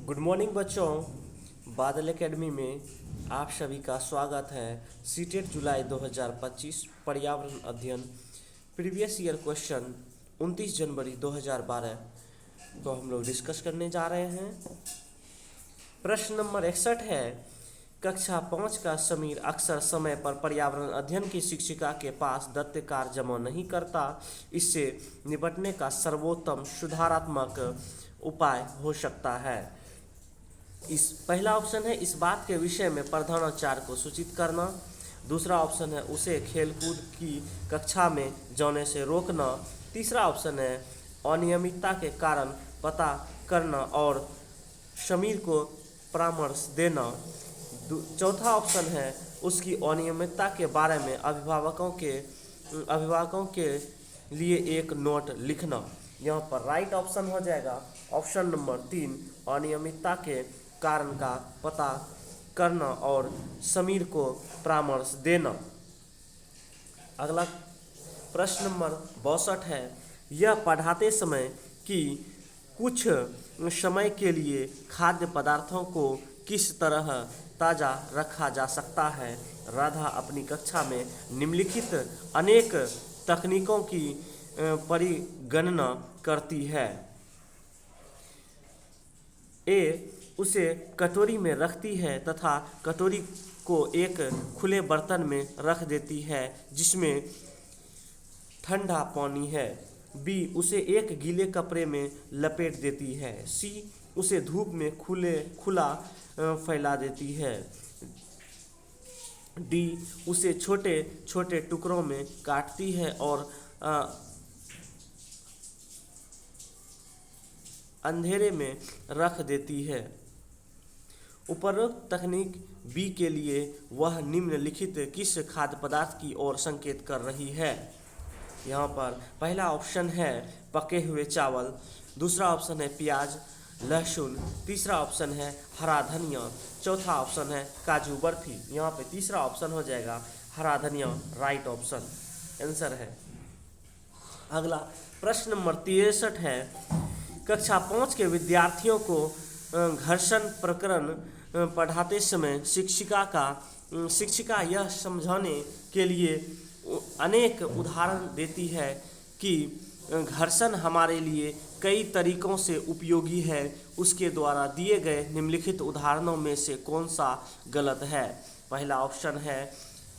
Good morning बच्चों। बादल academy में आप सभी का स्वागत है। सीटेट जुलाई 2025 पर्यावरण अध्ययन प्रीवियस ईयर क्वेश्चन 29 जनवरी 2012 को हम लोग डिस्कस करने जा रहे हैं। प्रश्न नंबर 61 है, कक्षा 5 का समीर अक्सर समय पर पर्यावरण अध्ययन की शिक्षिका के पास दत्त कार्य जमा नहीं करता। इससे निपटने का सर्वोत्तम सुधारात्मक उपाय हो सकता है। इस पहला ऑप्शन है इस बात के विषय में प्रधानाचार्य को सूचित करना। दूसरा ऑप्शन है उसे खेलकूद की कक्षा में जाने से रोकना। तीसरा ऑप्शन है अनियमितता के कारण पता करना और समीर को परामर्श देना। चौथा ऑप्शन है उसकी अनियमितता के बारे में अभिभावकों के लिए एक नोट लिखना। यहाँ पर राइट ऑप्शन हो जाएगा ऑप्शन नंबर 3, अनियमितता के कारण का पता करना और समीर को परामर्श देना। अगला प्रश्न नंबर 62 है, यह पढ़ाते समय कि कुछ समय के लिए खाद्य पदार्थों को किस तरह ताज़ा रखा जा सकता है। राधा अपनी कक्षा में निम्नलिखित अनेक तकनीकों की परिगणना करती है। ए, उसे कटोरी में रखती है तथा कटोरी को एक खुले बर्तन में रख देती है जिसमें ठंडा पानी है। बी, उसे एक गीले कपड़े में लपेट देती है। सी, उसे धूप में खुला फैला देती है। डी, उसे छोटे छोटे टुकड़ों में काटती है और अंधेरे में रख देती है। उपरोक्त तकनीक बी के लिए वह निम्नलिखित किस खाद्य पदार्थ की ओर संकेत कर रही है। यहाँ पर पहला ऑप्शन है पके हुए चावल, दूसरा ऑप्शन है प्याज लहसुन, तीसरा ऑप्शन है हरा धनिया, चौथा ऑप्शन है काजू बर्फी। यहाँ पे तीसरा ऑप्शन हो जाएगा हरा धनिया, राइट ऑप्शन आंसर है। अगला प्रश्न नंबर 63 है, कक्षा 5 के विद्यार्थियों को घर्षण प्रकरण पढ़ाते समय शिक्षिका यह समझाने के लिए अनेक उदाहरण देती है कि घर्षण हमारे लिए कई तरीकों से उपयोगी है। उसके द्वारा दिए गए निम्नलिखित उदाहरणों में से कौन सा गलत है। पहला ऑप्शन है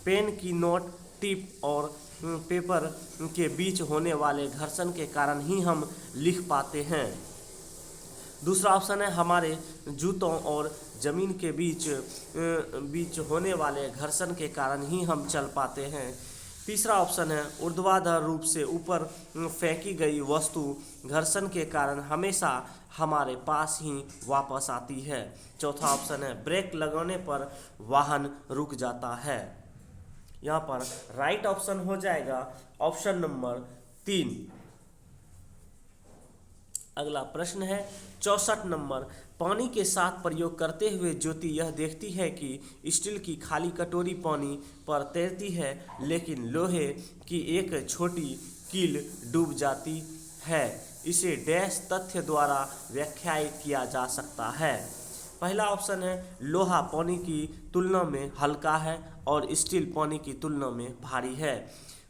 पेन की नोक टिप और पेपर के बीच होने वाले घर्षण के कारण ही हम लिख पाते हैं। दूसरा ऑप्शन है हमारे जूतों और ज़मीन के बीच होने वाले घर्षण के कारण ही हम चल पाते हैं। तीसरा ऑप्शन है ऊर्ध्वाधर रूप से ऊपर फेंकी गई वस्तु घर्षण के कारण हमेशा हमारे पास ही वापस आती है। चौथा ऑप्शन है ब्रेक लगाने पर वाहन रुक जाता है। यहाँ पर राइट ऑप्शन हो जाएगा ऑप्शन नंबर 3। अगला प्रश्न है 64 नंबर, पानी के साथ प्रयोग करते हुए ज्योति यह देखती है कि स्टील की खाली कटोरी पानी पर तैरती है लेकिन लोहे की एक छोटी कील डूब जाती है। इसे डैश तथ्य द्वारा व्याख्यायित किया जा सकता है। पहला ऑप्शन है लोहा पानी की तुलना में हल्का है और स्टील पानी की तुलना में भारी है।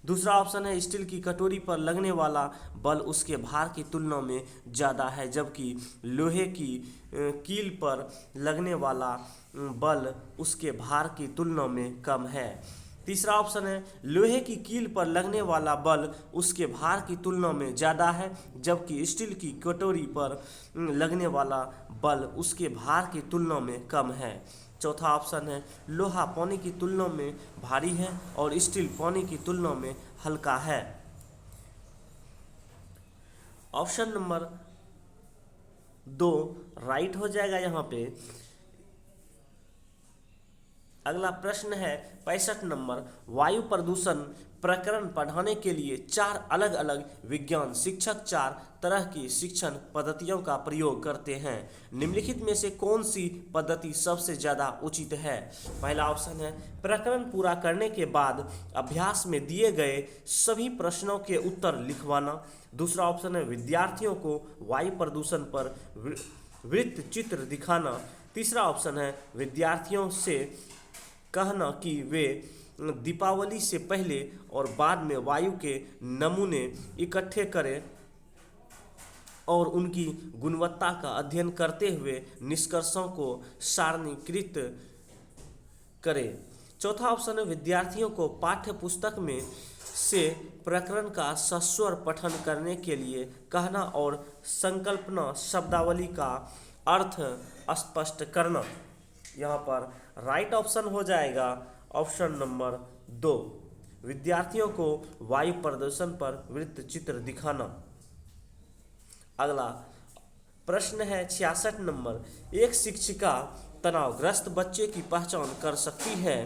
दूसरा ऑप्शन है स्टील की कटोरी पर लगने वाला बल उसके भार की तुलना में ज़्यादा है जबकि लोहे की कील पर लगने वाला बल उसके भार की तुलना में कम है। तीसरा ऑप्शन है लोहे की कील पर लगने वाला बल उसके भार की तुलना में ज़्यादा है जबकि स्टील की कटोरी पर लगने वाला बल उसके भार की तुलना में कम है। चौथा ऑप्शन है लोहा पानी की तुलना में भारी है और स्टील पानी की तुलना में हल्का है। ऑप्शन नंबर 2 राइट हो जाएगा यहाँ पे। अगला प्रश्न है 65 नंबर, वायु प्रदूषण प्रकरण पढ़ाने के लिए 4 अलग अलग विज्ञान शिक्षक 4 तरह की शिक्षण पद्धतियों का प्रयोग करते हैं। निम्नलिखित में से कौन सी पद्धति सबसे ज़्यादा उचित है। पहला ऑप्शन है प्रकरण पूरा करने के बाद अभ्यास में दिए गए सभी प्रश्नों के उत्तर लिखवाना। दूसरा ऑप्शन है विद्यार्थियों को वायु प्रदूषण पर वृत्त चित्र दिखाना। तीसरा ऑप्शन है विद्यार्थियों से कहना कि वे दीपावली से पहले और बाद में वायु के नमूने इकट्ठे करें और उनकी गुणवत्ता का अध्ययन करते हुए निष्कर्षों को सारणीकृत करें। चौथा ऑप्शन है विद्यार्थियों को पाठ्य पुस्तक में से प्रकरण का सस्वर पठन करने के लिए कहना और संकल्पना शब्दावली का अर्थ स्पष्ट करना। यहाँ पर राइट ऑप्शन हो जाएगा ऑप्शन नंबर 2, विद्यार्थियों को वायु प्रदूषण पर वृत्त चित्र दिखाना। अगला प्रश्न है 66 नंबर, एक शिक्षिका तनावग्रस्त बच्चे की पहचान कर सकती है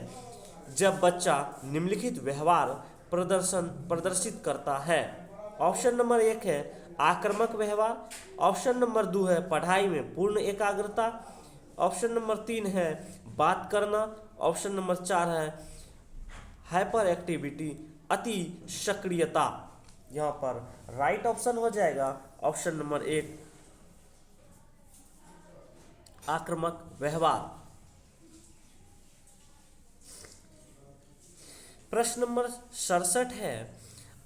जब बच्चा निम्नलिखित व्यवहार प्रदर्शित करता है। ऑप्शन नंबर 1 है आक्रामक व्यवहार, ऑप्शन नंबर 2 है पढ़ाई में पूर्ण एकाग्रता, ऑप्शन नंबर 3 है बात करना, ऑप्शन नंबर 4 है हाइपर एक्टिविटी अति सक्रियता। यहाँ पर राइट ऑप्शन हो जाएगा ऑप्शन नंबर 1 आक्रामक व्यवहार। प्रश्न नंबर 67 है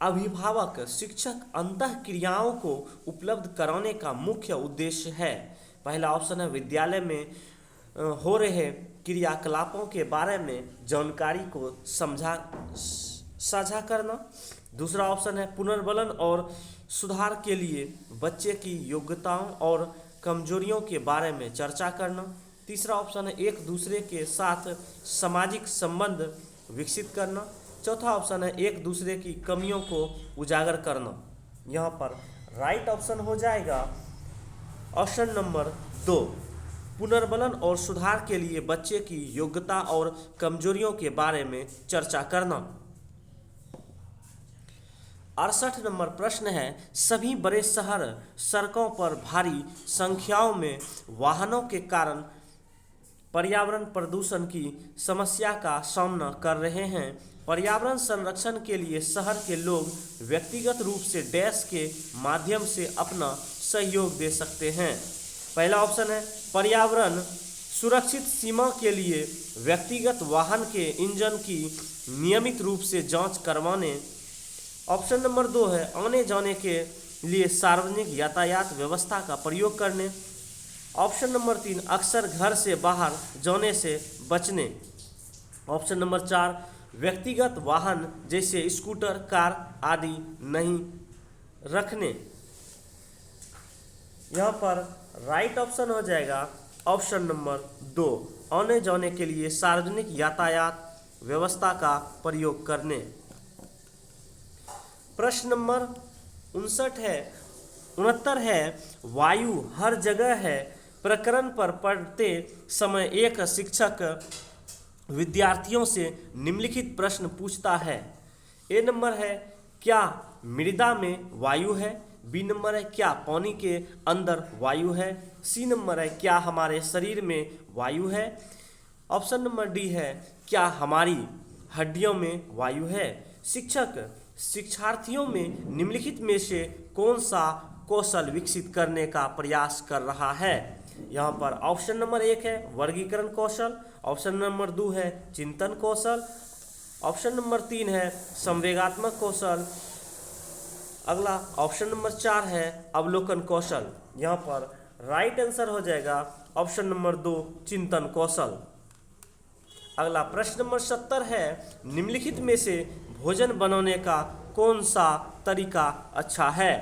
अभिभावक शिक्षक अंतः क्रियाओं को उपलब्ध कराने का मुख्य उद्देश्य है। पहला ऑप्शन है विद्यालय में हो रहे क्रियाकलापों के बारे में जानकारी को साझा करना। दूसरा ऑप्शन है पुनर्बलन और सुधार के लिए बच्चे की योग्यताओं और कमजोरियों के बारे में चर्चा करना। तीसरा ऑप्शन है एक दूसरे के साथ सामाजिक संबंध विकसित करना। चौथा ऑप्शन है एक दूसरे की कमियों को उजागर करना। यहाँ पर राइट ऑप्शन हो जाएगा ऑप्शन नंबर 2 पुनर्बलन और सुधार के लिए बच्चे की योग्यता और कमजोरियों के बारे में चर्चा करना। 68 नंबर प्रश्न है सभी बड़े शहर सड़कों पर भारी संख्याओं में वाहनों के कारण पर्यावरण प्रदूषण की समस्या का सामना कर रहे हैं। पर्यावरण संरक्षण के लिए शहर के लोग व्यक्तिगत रूप से डैश के माध्यम से अपना सहयोग दे सकते हैं। पहला ऑप्शन है पर्यावरण सुरक्षित सीमा के लिए व्यक्तिगत वाहन के इंजन की नियमित रूप से जांच करवाने। ऑप्शन नंबर 2 है आने जाने के लिए सार्वजनिक यातायात व्यवस्था का प्रयोग करने। ऑप्शन नंबर 3 अक्सर घर से बाहर जाने से बचने। ऑप्शन नंबर 4 व्यक्तिगत वाहन जैसे स्कूटर कार आदि नहीं रखने। यहाँ पर राइट ऑप्शन हो जाएगा ऑप्शन नंबर 2 आने जाने के लिए सार्वजनिक यातायात व्यवस्था का प्रयोग करने। प्रश्न नंबर 69 है वायु हर जगह है प्रकरण पर पढ़ते समय एक शिक्षक विद्यार्थियों से निम्नलिखित प्रश्न पूछता है। ए नंबर है क्या मृदा में वायु है, बी नंबर है क्या पानी के अंदर वायु है, सी नंबर है क्या हमारे शरीर में वायु है, ऑप्शन नंबर डी है क्या हमारी हड्डियों में वायु है। शिक्षक शिक्षार्थियों में निम्नलिखित में से कौन सा कौशल विकसित करने का प्रयास कर रहा है। यहाँ पर ऑप्शन नंबर 1 है वर्गीकरण कौशल, ऑप्शन नंबर 2 है चिंतन कौशल, ऑप्शन नंबर 3 है संवेगात्मक कौशल, अगला ऑप्शन नंबर 4 है अवलोकन कौशल। यहाँ पर राइट आंसर हो जाएगा ऑप्शन नंबर 2 चिंतन कौशल। अगला प्रश्न नंबर 70 है निम्नलिखित में से भोजन बनाने का कौन सा तरीका अच्छा है।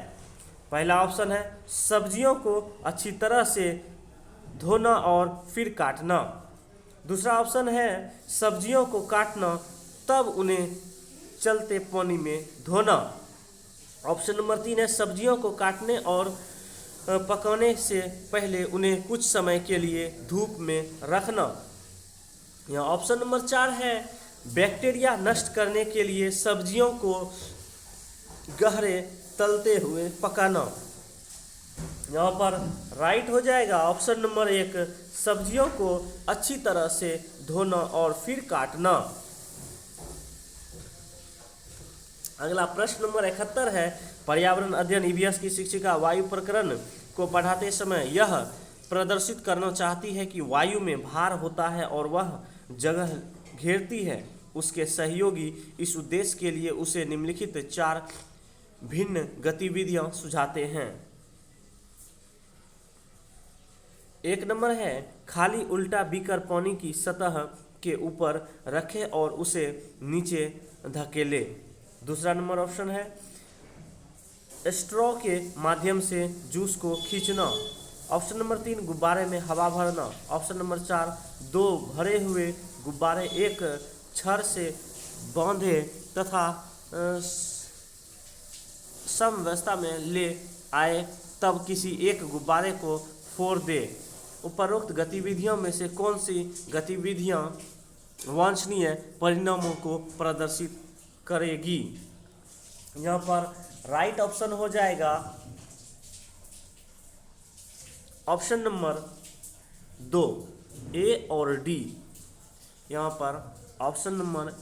पहला ऑप्शन है सब्जियों को अच्छी तरह से धोना और फिर काटना। दूसरा ऑप्शन है सब्जियों को काटना तब उन्हें चलते पानी में धोना। ऑप्शन नंबर 3 है सब्जियों को काटने और पकाने से पहले उन्हें कुछ समय के लिए धूप में रखना। यहाँ ऑप्शन नंबर 4 है बैक्टीरिया नष्ट करने के लिए सब्जियों को गहरे तलते हुए पकाना। यहाँ पर राइट हो जाएगा ऑप्शन नंबर 1 सब्जियों को अच्छी तरह से धोना और फिर काटना। अगला प्रश्न नंबर 71 है पर्यावरण अध्ययन ईवीएस की शिक्षिका वायु प्रकरण को पढ़ाते समय यह प्रदर्शित करना चाहती है कि वायु में भार होता है और वह जगह घेरती है। उसके सहयोगी इस उद्देश्य के लिए उसे निम्नलिखित 4 भिन्न गतिविधियां सुझाते हैं। एक नंबर है, खाली उल्टा बीकर पानी की सतह के ऊपर रखें और उसे नीचे धकेले। दूसरा नंबर ऑप्शन है, स्ट्रॉ के माध्यम से जूस को खींचना। ऑप्शन नंबर 3, गुब्बारे में हवा भरना। ऑप्शन नंबर 4, 2 भरे हुए गुब्बारे एक छड़ से बांधे तथा समवस्था में ले आए, तब किसी एक गुब्बारे को फोड़ दे। उपरोक्त गतिविधियों में से कौन सी गतिविधियां वांछनीय परिणामों को प्रदर्शित करेगी? यहाँ पर राइट ऑप्शन हो जाएगा ऑप्शन नंबर 2, ए और डी। यहाँ पर ऑप्शन नंबर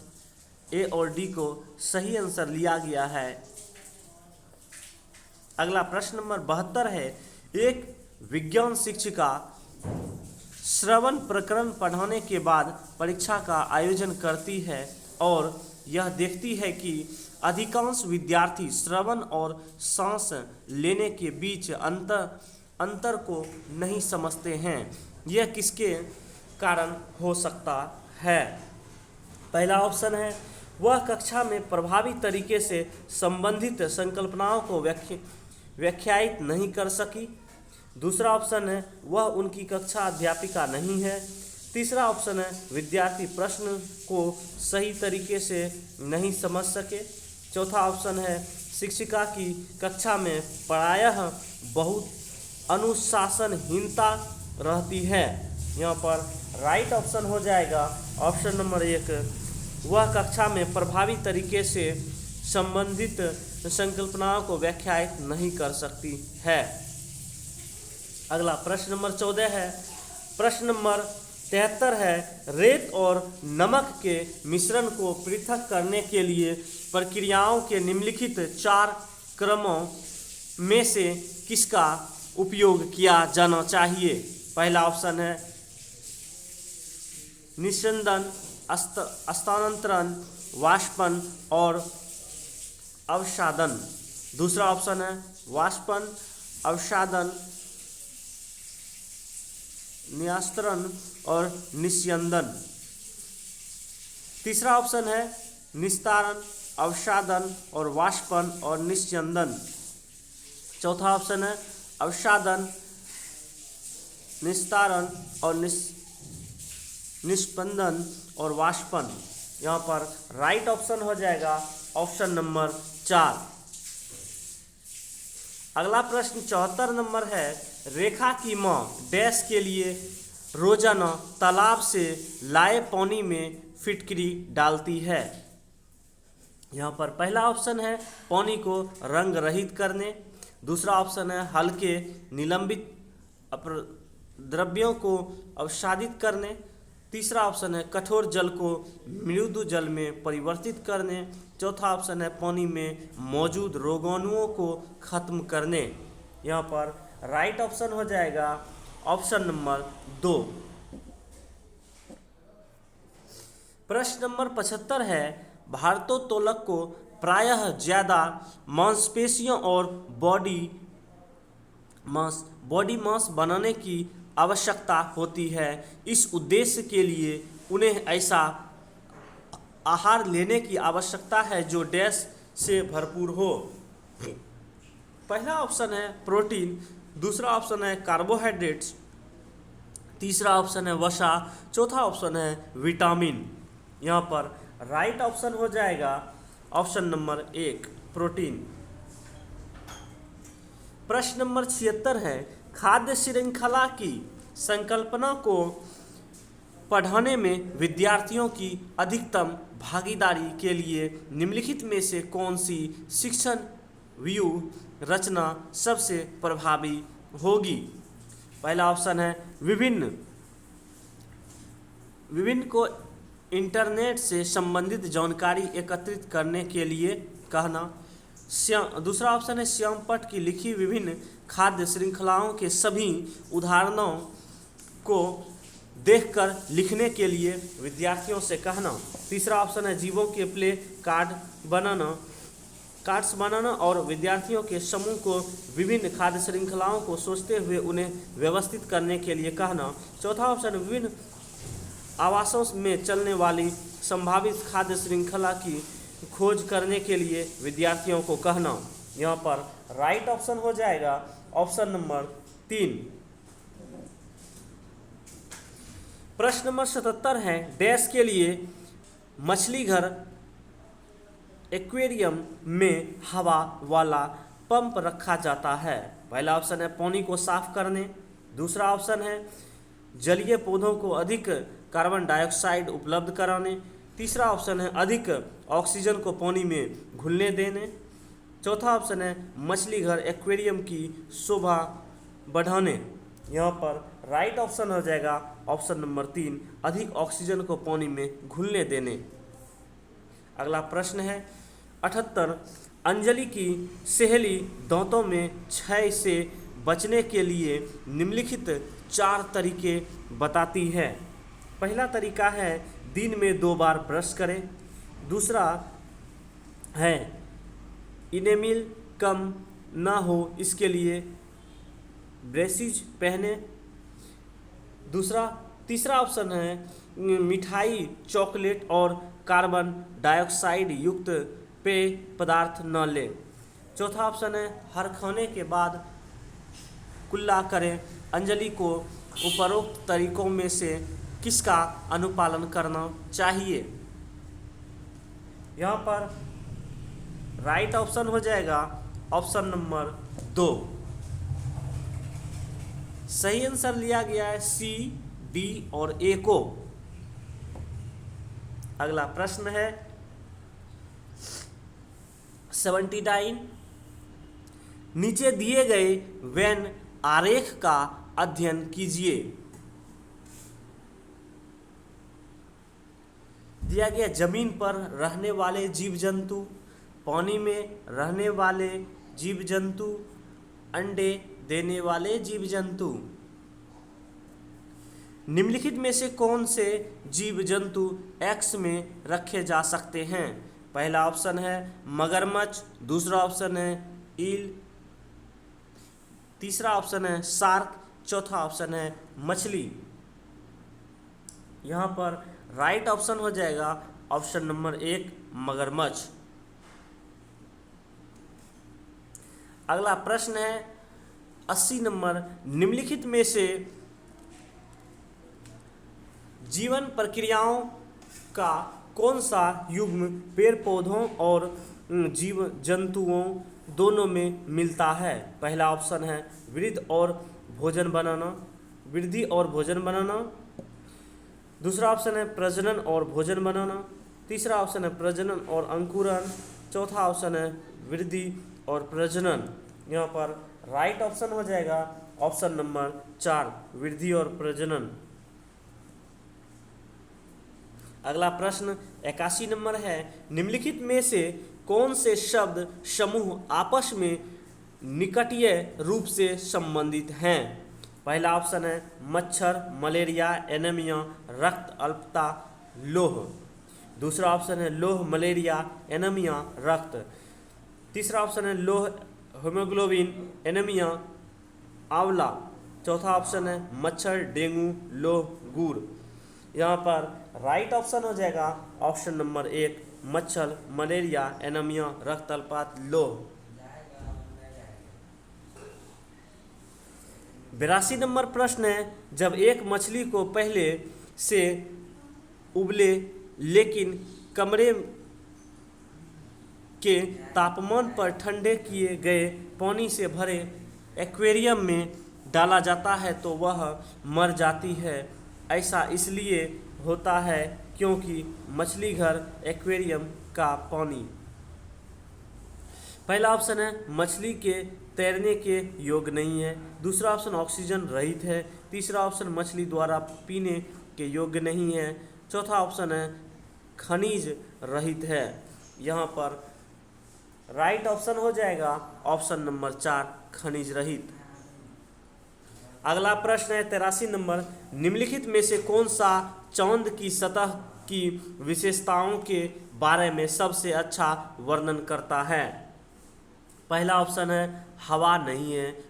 ए और डी को सही आंसर लिया गया है। अगला प्रश्न नंबर 72 है, एक विज्ञान शिक्षिका श्रवण प्रकरण पढ़ाने के बाद परीक्षा का आयोजन करती है और यह देखती है कि अधिकांश विद्यार्थी श्रवण और सांस लेने के बीच अंतर को नहीं समझते हैं। यह किसके कारण हो सकता है? पहला ऑप्शन है, वह कक्षा में प्रभावी तरीके से संबंधित संकल्पनाओं को व्याख्यायित नहीं कर सकी। दूसरा ऑप्शन है, वह उनकी कक्षा अध्यापिका नहीं है। तीसरा ऑप्शन है, विद्यार्थी प्रश्न को सही तरीके से नहीं समझ सके। चौथा ऑप्शन है, शिक्षिका की कक्षा में प्रायः बहुत अनुशासनहीनता रहती है। यहाँ पर राइट ऑप्शन हो जाएगा ऑप्शन नंबर 1, वह कक्षा में प्रभावी तरीके से संबंधित संकल्पनाओं को व्याख्यायित नहीं कर सकती है। अगला प्रश्न नंबर 14 है। प्रश्न नंबर 73 है, रेत और नमक के मिश्रण को पृथक करने के लिए प्रक्रियाओं के निम्नलिखित 4 क्रमों में से किसका उपयोग किया जाना चाहिए? पहला ऑप्शन है निस्यंदन, स्थानांतरण, वाष्पन और अवसादन। दूसरा ऑप्शन है वाष्पन, अवसादन, निस्तारण और निस्यंदन। तीसरा ऑप्शन है निस्तारण, अवसादन और वाष्पन और निस्यंदन। चौथा ऑप्शन है अवसादन, निस्तारण और निस्पंदन और वाष्पन। यहाँ पर राइट ऑप्शन हो जाएगा ऑप्शन नंबर 4। अगला प्रश्न 74 नंबर है, रेखा की माँ डैश के लिए रोजाना तालाब से लाए पानी में फिटकरी डालती है। यहाँ पर पहला ऑप्शन है पानी को रंग रहित करने। दूसरा ऑप्शन है हल्के निलंबित द्रव्यों को अवसादित करने। तीसरा ऑप्शन है कठोर जल को मृदु जल में परिवर्तित करने। चौथा ऑप्शन है पानी में मौजूद रोगाणुओं को खत्म करने। यहाँ पर राइट ऑप्शन हो जाएगा ऑप्शन नंबर 2। प्रश्न नंबर 75 है, भारोत्तोलक को प्रायः ज्यादा मांसपेशियों और बॉडी मास बनाने की आवश्यकता होती है। इस उद्देश्य के लिए उन्हें ऐसा आहार लेने की आवश्यकता है जो डैश से भरपूर हो। पहला ऑप्शन है प्रोटीन, दूसरा ऑप्शन है कार्बोहाइड्रेट्स, तीसरा ऑप्शन है वसा, चौथा ऑप्शन है विटामिन। यहाँ पर राइट ऑप्शन हो जाएगा ऑप्शन नंबर 1 प्रोटीन। प्रश्न नंबर 76 है, खाद्य श्रृंखला की संकल्पना को पढ़ाने में विद्यार्थियों की अधिकतम भागीदारी के लिए निम्नलिखित में से कौन सी शिक्षण व्यूह रचना सबसे प्रभावी होगी? पहला ऑप्शन है विभिन्न को इंटरनेट से संबंधित जानकारी एकत्रित करने के लिए कहना। दूसरा ऑप्शन है श्यामपट्ट की लिखी विभिन्न खाद्य श्रृंखलाओं के सभी उदाहरणों को देखकर लिखने के लिए विद्यार्थियों से कहना। तीसरा ऑप्शन है जीवों के प्ले कार्ड्स बनाना और विद्यार्थियों के समूह को विभिन्न खाद्य श्रृंखलाओं को सोचते हुए उन्हें व्यवस्थित करने के लिए कहना। चौथा ऑप्शन विभिन्न आवासों में चलने वाली संभावित खाद्य श्रृंखला की खोज करने के लिए विद्यार्थियों को कहना। यहाँ पर राइट ऑप्शन हो जाएगा ऑप्शन नंबर 3। प्रश्न नंबर 77 है डैश के लिए मछली घर एक्वेरियम में हवा वाला पंप रखा जाता है। पहला ऑप्शन है पानी को साफ करने, दूसरा ऑप्शन है जलीय पौधों को अधिक कार्बन डाइऑक्साइड उपलब्ध कराने, तीसरा ऑप्शन है अधिक ऑक्सीजन को पानी में घुलने देने, चौथा ऑप्शन है मछली घर एक्वेरियम की शोभा बढ़ाने। यहाँ पर राइट ऑप्शन हो जाएगा ऑप्शन नंबर 3 अधिक ऑक्सीजन को पानी में घुलने देने। अगला प्रश्न है 78 अंजलि की सहेली दांतों में क्षय से बचने के लिए निम्नलिखित 4 तरीके बताती है। पहला तरीका है दिन में 2 बार ब्रश करें, दूसरा है इनेमिल कम ना हो इसके लिए ब्रेसिज पहने, तीसरा ऑप्शन है मिठाई चॉकलेट और कार्बन डाइऑक्साइड युक्त पेय पदार्थ न लें, चौथा ऑप्शन है हर खाने के बाद कुल्ला करें। अंजलि को उपरोक्त तरीकों में से किसका अनुपालन करना चाहिए। यहाँ पर राइट ऑप्शन हो जाएगा ऑप्शन नंबर 2। सही आंसर लिया गया है सी, डी और ए को। अगला प्रश्न है 79 नीचे दिए गए वेन आरेख का अध्ययन कीजिए। दिया गया जमीन पर रहने वाले जीव जंतु, पानी में रहने वाले जीव जंतु, अंडे देने वाले जीव जंतु। निम्नलिखित में से कौन से जीव जंतु एक्स में रखे जा सकते हैं। पहला ऑप्शन है मगरमच्छ, दूसरा ऑप्शन है ईल, तीसरा ऑप्शन है शार्क, चौथा ऑप्शन है मछली। यहाँ पर राइट ऑप्शन हो जाएगा ऑप्शन नंबर 1 मगरमच्छ। अगला प्रश्न है 80 नंबर निम्नलिखित में से जीवन प्रक्रियाओं का कौन सा युग्म पेड़ पौधों और जीव जंतुओं दोनों में मिलता है। पहला ऑप्शन है वृद्धि और भोजन बनाना, दूसरा ऑप्शन है प्रजनन और भोजन बनाना, तीसरा ऑप्शन है प्रजनन और अंकुरन, चौथा ऑप्शन है वृद्धि और प्रजनन। यहाँ पर राइट ऑप्शन हो जाएगा ऑप्शन नंबर 4 वृद्धि और प्रजनन। अगला प्रश्न 81 नंबर है निम्नलिखित में से कौन से शब्द समूह आपस में निकटीय रूप से संबंधित हैं। पहला ऑप्शन है मच्छर, मलेरिया, एनीमिया, रक्त अल्पता, लोह, दूसरा ऑप्शन है लोह, मलेरिया, एनीमिया, रक्त, तीसरा ऑप्शन है लोह, हीमोग्लोबिन, एनीमिया, आंवला, चौथा ऑप्शन है मच्छर, डेंगू, लोह, गुड़। यहाँ पर राइट ऑप्शन हो जाएगा ऑप्शन नंबर 1 मच्छर, मलेरिया, एनीमिया, रक्त अल्पता, लोह। 82 नंबर प्रश्न है जब एक मछली को पहले से उबले लेकिन कमरे के तापमान पर ठंडे किए गए पानी से भरे एक्वेरियम में डाला जाता है तो वह मर जाती है। ऐसा इसलिए होता है क्योंकि मछली घर एक्वेरियम का पानी। पहला ऑप्शन है मछली के तैरने के योग्य नहीं है, दूसरा ऑप्शन ऑक्सीजन रहित है, तीसरा ऑप्शन मछली द्वारा पीने के योग्य नहीं है, चौथा ऑप्शन है खनिज रहित है। यहाँ पर राइट ऑप्शन हो जाएगा ऑप्शन नंबर 4 खनिज रहित। अगला प्रश्न है 83 नंबर, निम्नलिखित में से कौन सा चांद की सतह की विशेषताओं के बारे में सबसे अच्छा वर्णन करता है? पहला ऑप्शन है हवा नहीं है,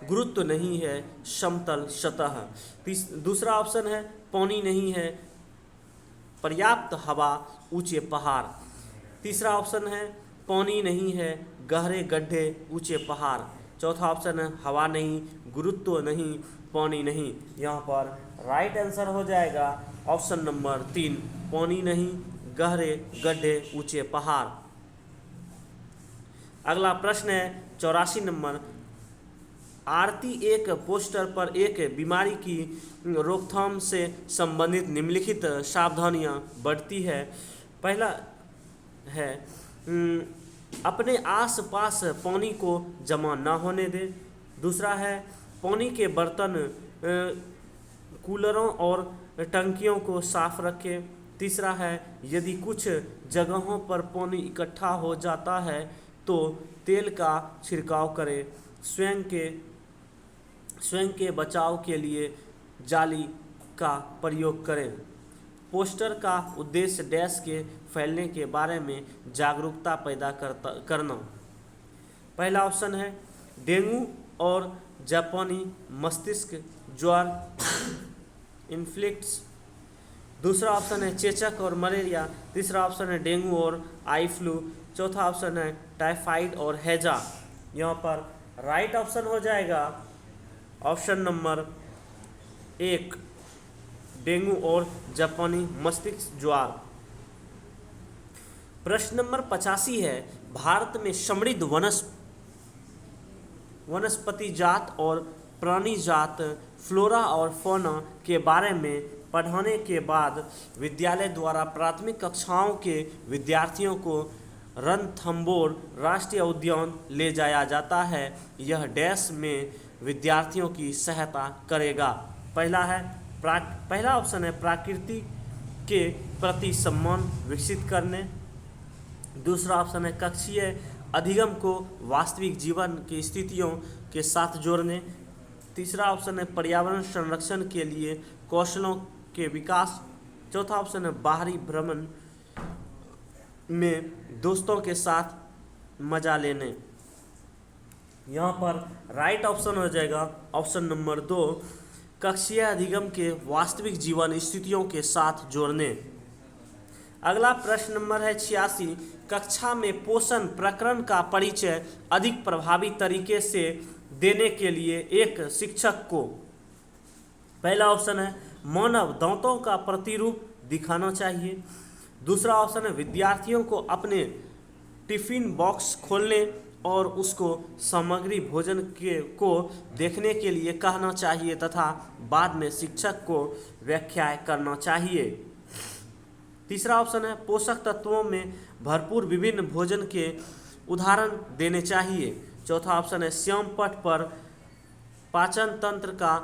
गुरुत्व नहीं है, समतल सतह। दूसरा ऑप्शन है पानी नहीं है, पर्याप्त हवा, ऊंचे पहाड़। तीसरा ऑप्शन है पानी नहीं है, गहरे गड्ढे, ऊंचे पहाड़। चौथा ऑप्शन है हवा नहीं, गुरुत्व नहीं, पानी नहीं। यहाँ पर राइट आंसर हो जाएगा ऑप्शन नंबर 3 पानी नहीं, गहरे गड्ढे, ऊंचे पहाड़। अगला प्रश्न है 84 नंबर, आरती एक पोस्टर पर एक बीमारी की रोकथाम से संबंधित निम्नलिखित सावधानियां बरती है। पहला है अपने आसपास पानी को जमा न होने दे। दूसरा है पानी के बर्तन, कूलरों और टंकियों को साफ रखें। तीसरा है यदि कुछ जगहों पर पानी इकट्ठा हो जाता है तो तेल का छिड़काव करें। स्वयं के बचाव के लिए जाली का प्रयोग करें। पोस्टर का उद्देश्य डैश के फैलने के बारे में जागरूकता पैदा करना। पहला ऑप्शन है डेंगू और जापानी मस्तिष्क ज्वर इन्फ्लिक्ट्स। दूसरा ऑप्शन है चेचक और मलेरिया। तीसरा ऑप्शन है डेंगू और आई फ्लू। चौथा ऑप्शन है टाइफाइड और हैजा। यहाँ पर राइट ऑप्शन हो जाएगा ऑप्शन नंबर 1 डेंगू और जापानी मस्तिष्क ज्वर। प्रश्न नंबर 85 है, भारत में समृद्ध वनस्पति जात और प्राणी जात फ्लोरा और फौना के बारे में पढ़ाने के बाद विद्यालय द्वारा प्राथमिक कक्षाओं के विद्यार्थियों को रणथंबोर राष्ट्रीय उद्यान ले जाया जाता है। यह डैश में विद्यार्थियों की सहायता करेगा। पहला ऑप्शन है प्रकृति के प्रति सम्मान विकसित करने। दूसरा ऑप्शन है कक्षीय अधिगम को वास्तविक जीवन की स्थितियों के साथ जोड़ने। तीसरा ऑप्शन है पर्यावरण संरक्षण के लिए कौशलों के विकास। चौथा ऑप्शन है बाहरी भ्रमण में दोस्तों के साथ मजा लेने। यहाँ पर राइट ऑप्शन हो जाएगा ऑप्शन नंबर 2 कक्षीय अधिगम के वास्तविक जीवन स्थितियों के साथ जोड़ने। अगला प्रश्न नंबर है 86, कक्षा में पोषण प्रकरण का परिचय अधिक प्रभावी तरीके से देने के लिए एक शिक्षक को पहला ऑप्शन है मानव दांतों का प्रतिरूप दिखाना चाहिए। दूसरा ऑप्शन है विद्यार्थियों को अपने टिफिन बॉक्स खोलने और उसको सामग्री भोजन को देखने के लिए कहना चाहिए तथा बाद में शिक्षक को व्याख्या करना चाहिए। तीसरा ऑप्शन है पोषक तत्वों में भरपूर विभिन्न भोजन के उदाहरण देने चाहिए। चौथा ऑप्शन है श्याम पट पर पाचन तंत्र का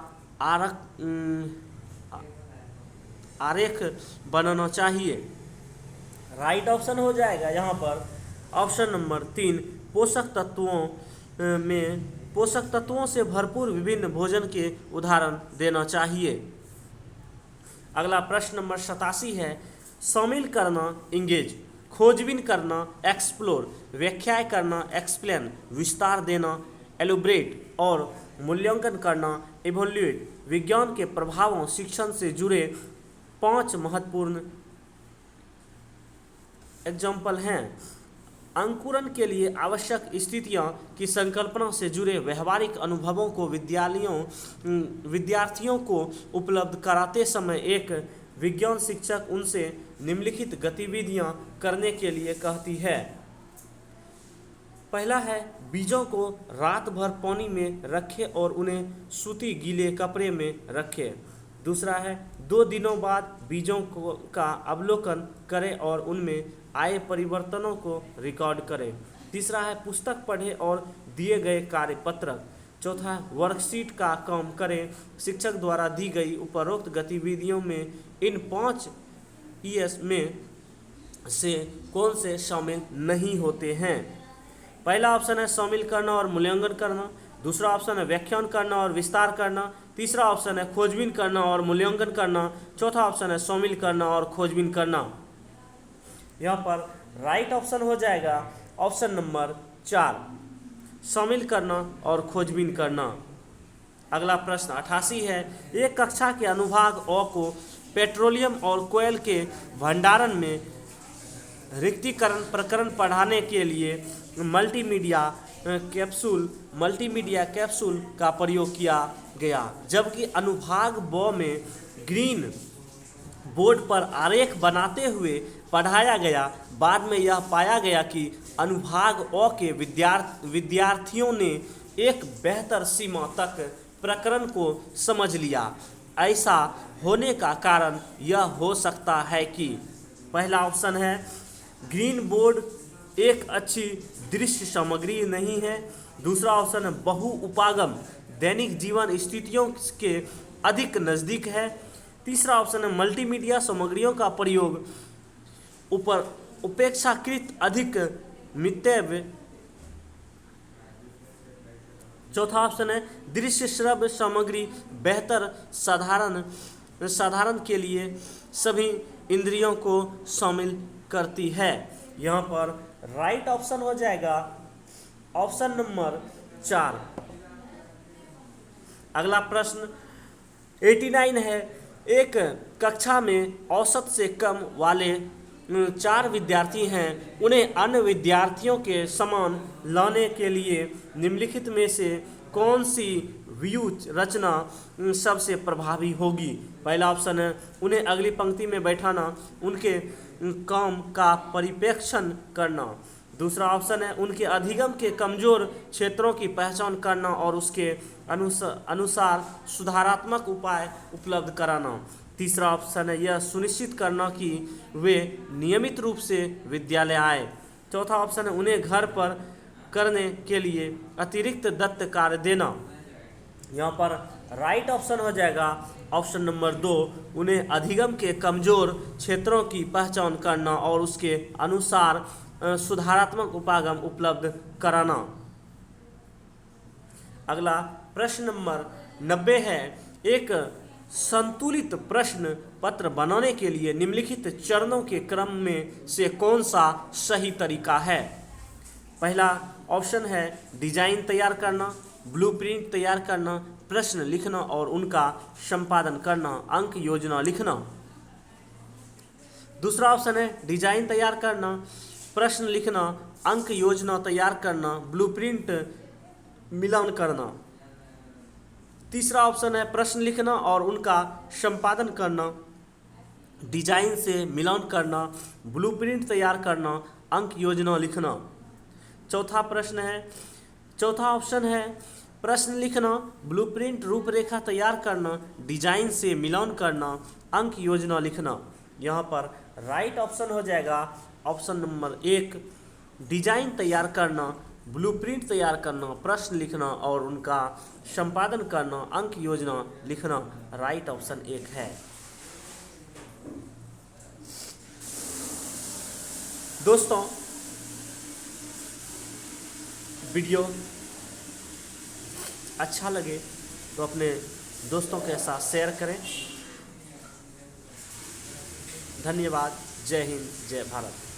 आरेख बनाना चाहिए। राइट ऑप्शन हो जाएगा यहाँ पर ऑप्शन नंबर 3 पोषक तत्वों से भरपूर विभिन्न भोजन के उदाहरण देना चाहिए। अगला प्रश्न नंबर 87 है, शामिल करना इंगेज, खोजबीन करना एक्सप्लोर, व्याख्या करना एक्सप्लेन, विस्तार देना एलुब्रेट और मूल्यांकन करना इवोल्यूट। विज्ञान के प्रभावों शिक्षण से जुड़े 5 महत्वपूर्ण एग्जाम्पल हैं। अंकुरण के लिए आवश्यक स्थितियां की संकल्पना से जुड़े व्यवहारिक अनुभवों को विद्यार्थियों को उपलब्ध कराते समय एक विज्ञान शिक्षक उनसे निम्नलिखित गतिविधियां करने के लिए कहती है। पहला है बीजों को रात भर पानी में रखें और उन्हें सूती गीले कपड़े में रखें। दूसरा है 2 दिनों बाद बीजों का अवलोकन करें और उनमें आए परिवर्तनों को रिकॉर्ड करें। तीसरा है पुस्तक पढ़ें और दिए गए कार्यपत्रक। चौथा है वर्कशीट का काम करें। शिक्षक द्वारा दी गई उपरोक्त गतिविधियों में इन 5 ES में से कौन से शामिल नहीं होते हैं? पहला ऑप्शन है शामिल करना और मूल्यांकन करना, दूसरा ऑप्शन है व्याख्यान करना और विस्तार करना, तीसरा ऑप्शन है खोजबीन करना और मूल्यांकन करना, चौथा ऑप्शन है शामिल करना और खोजबीन करना। यहाँ पर राइट ऑप्शन हो जाएगा ऑप्शन नंबर 4, शामिल करना और खोजबीन करना। अगला प्रश्न 88 है, एक कक्षा के अनुभाग अ को पेट्रोलियम और कोयल के भंडारण में रिक्तीकरण प्रकरण पढ़ाने के लिए मल्टीमीडिया कैप्सूल का प्रयोग किया गया, जबकि अनुभाग ब में ग्रीन बोर्ड पर आरेख बनाते हुए पढ़ाया गया। बाद में यह पाया गया कि अनुभाग अ के विद्यार्थियों ने एक बेहतर सीमा तक प्रकरण को समझ लिया। ऐसा होने का कारण यह हो सकता है कि पहला ऑप्शन है ग्रीन बोर्ड एक अच्छी दृश्य सामग्री नहीं है, दूसरा ऑप्शन है बहुउपागम दैनिक जीवन स्थितियों के अधिक नज़दीक है, तीसरा ऑप्शन है मल्टीमीडिया सामग्रियों का प्रयोग उपेक्षाकृत अधिक मितव्य, चौथा ऑप्शन है दृश्य श्रव्य सामग्री बेहतर साधारण के लिए सभी इंद्रियों को शामिल करती है। यहाँ पर राइट ऑप्शन हो जाएगा ऑप्शन नंबर 4। अगला प्रश्न 89 है, एक कक्षा में औसत से कम वाले 4 विद्यार्थी हैं, उन्हें अन्य विद्यार्थियों के समान लाने के लिए निम्नलिखित में से कौन सी व्यूह रचना सबसे प्रभावी होगी? पहला ऑप्शन है उन्हें अगली पंक्ति में बैठाना, उनके काम का परिप्रेक्षण करना, दूसरा ऑप्शन है उनके अधिगम के कमजोर क्षेत्रों की पहचान करना और उसके अनुसार सुधारात्मक उपाय उपलब्ध कराना, तीसरा ऑप्शन है यह सुनिश्चित करना कि वे नियमित रूप से विद्यालय आए, चौथा ऑप्शन है उन्हें घर पर करने के लिए अतिरिक्त दत्त कार्य देना। यहाँ पर राइट ऑप्शन हो जाएगा ऑप्शन नंबर 2, उन्हें अधिगम के कमजोर क्षेत्रों की पहचान करना और उसके अनुसार सुधारात्मक उपागम उपलब्ध कराना। अगला प्रश्न नंबर 90 है, एक संतुलित प्रश्न पत्र बनाने के लिए निम्नलिखित चरणों के क्रम में से कौन सा सही तरीका है? पहला ऑप्शन है डिजाइन तैयार करना, ब्लूप्रिंट तैयार करना, प्रश्न लिखना और उनका संपादन करना, अंक योजना लिखना। दूसरा ऑप्शन है डिजाइन तैयार करना, प्रश्न लिखना, अंक योजना तैयार करना, ब्लूप्रिंट मिलान करना। तीसरा ऑप्शन है प्रश्न लिखना और उनका संपादन करना, डिजाइन से मिलान करना, ब्लूप्रिंट तैयार करना, अंक योजना लिखना। चौथा ऑप्शन है प्रश्न लिखना, ब्लूप्रिंट रूपरेखा तैयार करना, डिजाइन से मिलान करना, अंक योजना लिखना। यहाँ पर राइट ऑप्शन हो जाएगा ऑप्शन नंबर 1, डिजाइन तैयार करना, ब्लूप्रिंट तैयार करना, प्रश्न लिखना और उनका संपादन करना, अंक योजना लिखना। राइट ऑप्शन 1 है। दोस्तों, वीडियो अच्छा लगे तो अपने दोस्तों के साथ शेयर करें। धन्यवाद। जय हिंद, जय भारत।